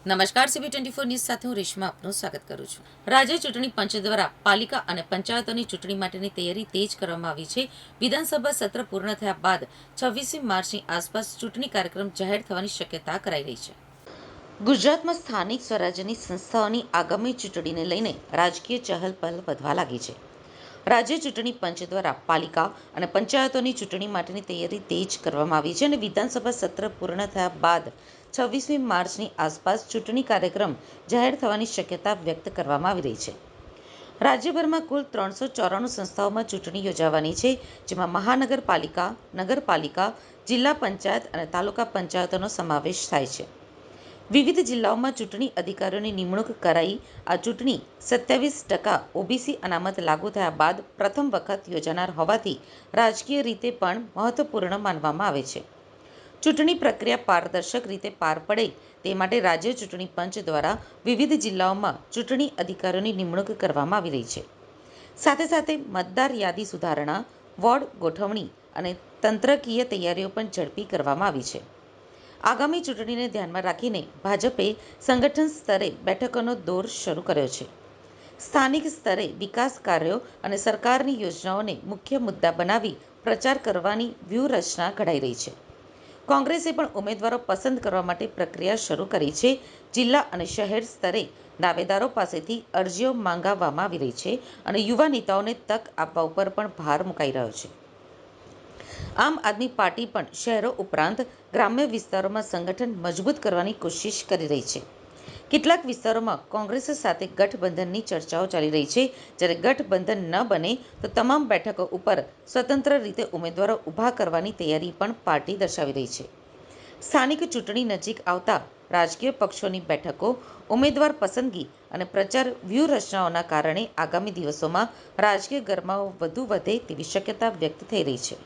નમસ્કાર, CB24 news સાથે હું રેશમા આપનું સ્વાગત કરું છું. રાજ્ય ચૂંટણી પંચ દ્વારા પાલિકા અને પંચાયતોની ચૂંટણી માટેની તૈયારી તેજ કરવામાં આવી છે. વિધાનસભા સત્ર પૂર્ણ થયા બાદ 26મી માર્ચની આસપાસ ચૂંટણી કાર્યક્રમ જાહેર થવાની શક્યતા કરાઈ રહી છે. ગુજરાતમાં સ્થાનિક સ્વરાજ્યની સંસ્થાઓની આગામી ચૂંટણીને લઈને રાજકીય ચહલપહલ વધવા લાગી છે. રાજ્ય ચૂંટણી પંચ દ્વારા પાલિકા અને પંચાયતોની ચૂંટણી માટેની તૈયારી તેજ કરવામાં આવી છે અને વિધાનસભા સત્ર પૂર્ણ થયા બાદ 26મી માર્ચની આસપાસ ચૂંટણી કાર્યક્રમ જાહેર થવાની શક્યતા વ્યક્ત કરવામાં આવી રહી છે. રાજ્યભરમાં કુલ 394 સંસ્થાઓમાં ચૂંટણી યોજાવાની છે, જેમાં મહાનગરપાલિકા, નગરપાલિકા, જિલ્લા પંચાયત અને તાલુકા પંચાયતોનો સમાવેશ થાય છે. વિવિધ જિલ્લાઓમાં ચૂંટણી અધિકારીઓની નિમણૂક કરાઈ. આ ચૂંટણી 27% ઓબીસી અનામત લાગુ થયા બાદ પ્રથમ વખત યોજાનાર હોવાથી રાજકીય રીતે પણ મહત્વપૂર્ણ માનવામાં આવે છે. ચૂંટણી પ્રક્રિયા પારદર્શક રીતે પાર પડે તે માટે રાજ્ય ચૂંટણી પંચ દ્વારા વિવિધ જિલ્લાઓમાં ચૂંટણી અધિકારીઓની નિમણૂક કરવામાં આવી રહી છે. સાથે સાથે મતદાર યાદી સુધારણા, વોર્ડ ગોઠવણી અને તંત્રકીય તૈયારીઓ પણ ઝડપી કરવામાં આવી છે. આગામી ચૂંટણીને ધ્યાનમાં રાખીને ભાજપે સંગઠન સ્તરે બેઠકોનો દોર શરૂ કર્યો છે. સ્થાનિક સ્તરે વિકાસ કાર્યો અને સરકારની યોજનાઓને મુખ્ય મુદ્દા બનાવી પ્રચાર કરવાની વ્યૂહરચના ઘડાઈ રહી છે. કોંગ્રેસે પણ ઉમેદવારો પસંદ કરવા માટે પ્રક્રિયા શરૂ કરી છે. જિલ્લા અને શહેર સ્તરે દાવેદારો પાસેથી અરજીઓ માંગવામાં આવી રહી છે અને યુવા નેતાઓને તક આપવા ઉપર પણ ભાર મુકાઈ રહ્યો છે. આમ આદમી પાર્ટી પણ શહેરો ઉપરાંત ગ્રામ્ય વિસ્તારોમાં સંગઠન મજબૂત કરવાની કોશિશ કરી રહી છે. કેટલાક વિસ્તારોમાં કોંગ્રેસ સાથે ગઠબંધનની ચર્ચાઓ ચાલી રહી છે. જ્યારે ગઠબંધન ન બને તો તમામ બેઠકો ઉપર સ્વતંત્ર રીતે ઉમેદવારો ઊભા કરવાની તૈયારી પણ પાર્ટી દર્શાવી રહી છે. સ્થાનિક ચૂંટણી નજીક આવતા રાજકીય પક્ષોની બેઠકો, ઉમેદવાર પસંદગી અને પ્રચાર વ્યૂહરચનાઓના કારણે આગામી દિવસોમાં રાજકીય ગરમાવો વધુ વધે તેવી શક્યતા વ્યક્ત થઈ રહી છે.